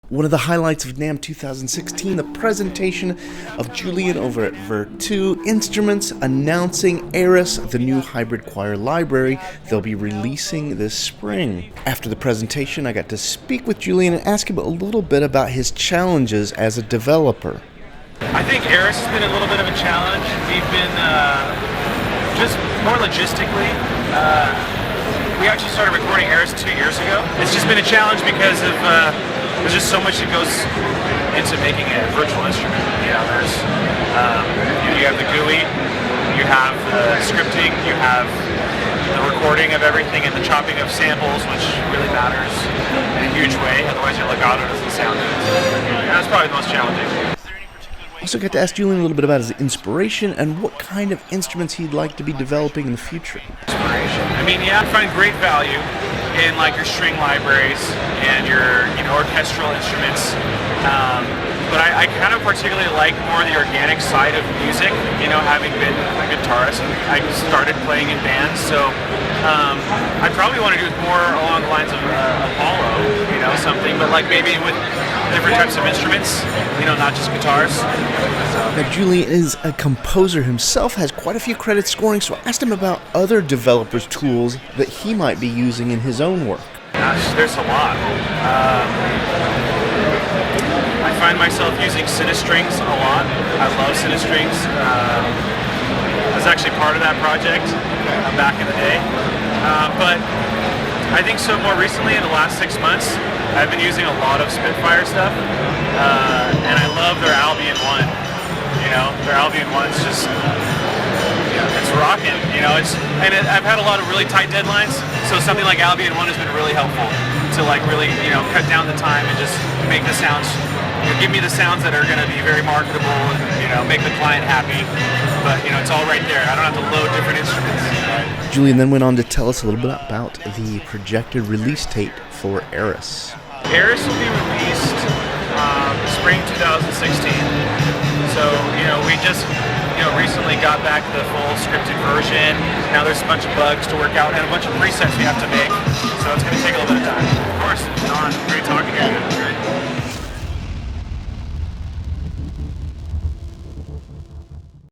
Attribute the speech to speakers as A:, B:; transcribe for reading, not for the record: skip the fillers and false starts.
A: One of the highlights of NAMM 2016, the presentation of Julian over at Vir2 Instruments announcing AERIS, the new hybrid choir library they'll be releasing this spring. After the presentation, I got to speak with Julian and ask him a little bit about his challenges as a developer.
B: I think AERIS has been a little bit of a challenge. We've been just more logistically. We actually started recording AERIS 2 years ago. It's just been a challenge because of there's just so much that goes into making a virtual instrument. You know, you have the GUI, you have the scripting, you have the recording of everything and the chopping of samples, which really matters in a huge way. Otherwise, your legato doesn't sound good. That's probably the most challenging.
A: Also got to ask Julian a little bit about his inspiration and what kind of instruments he'd like to be developing in the future.
B: Inspiration. I mean, yeah, I find great value in like your string libraries and your orchestral instruments. But I kind of particularly like more the organic side of music, having been a guitarist. I started playing in bands, so I probably want to do more along the lines of Apollo, something, but like maybe with different types of instruments, not just guitars.
A: Now, Julian is a composer himself, has quite a few credits scoring, so I asked him about other developers' tools that he might be using in his own work.
B: Gosh, there's a lot. I find myself using Cinestrings a lot. I love Cinestrings. I was actually part of that project back in the day. But I think so more recently, in the last 6 months, I've been using a lot of Spitfire stuff. And I love their Albion 1. Their Albion 1's just, it's rocking, I've had a lot of really tight deadlines, so something like Albion 1 has been really helpful to really, cut down the time and just make the sounds, give me the sounds that are going to be very marketable and, make the client happy, but, it's all right there. I don't have to load different instruments.
A: Julian then went on to tell us a little bit about the projected release date for AERIS.
B: AERIS will be released spring 2016. So, we just, recently got back the full scripted version. Now there's a bunch of bugs to work out and a bunch of presets we have to make. So it's going to take a little bit of time. Of course, Don, great talking to you.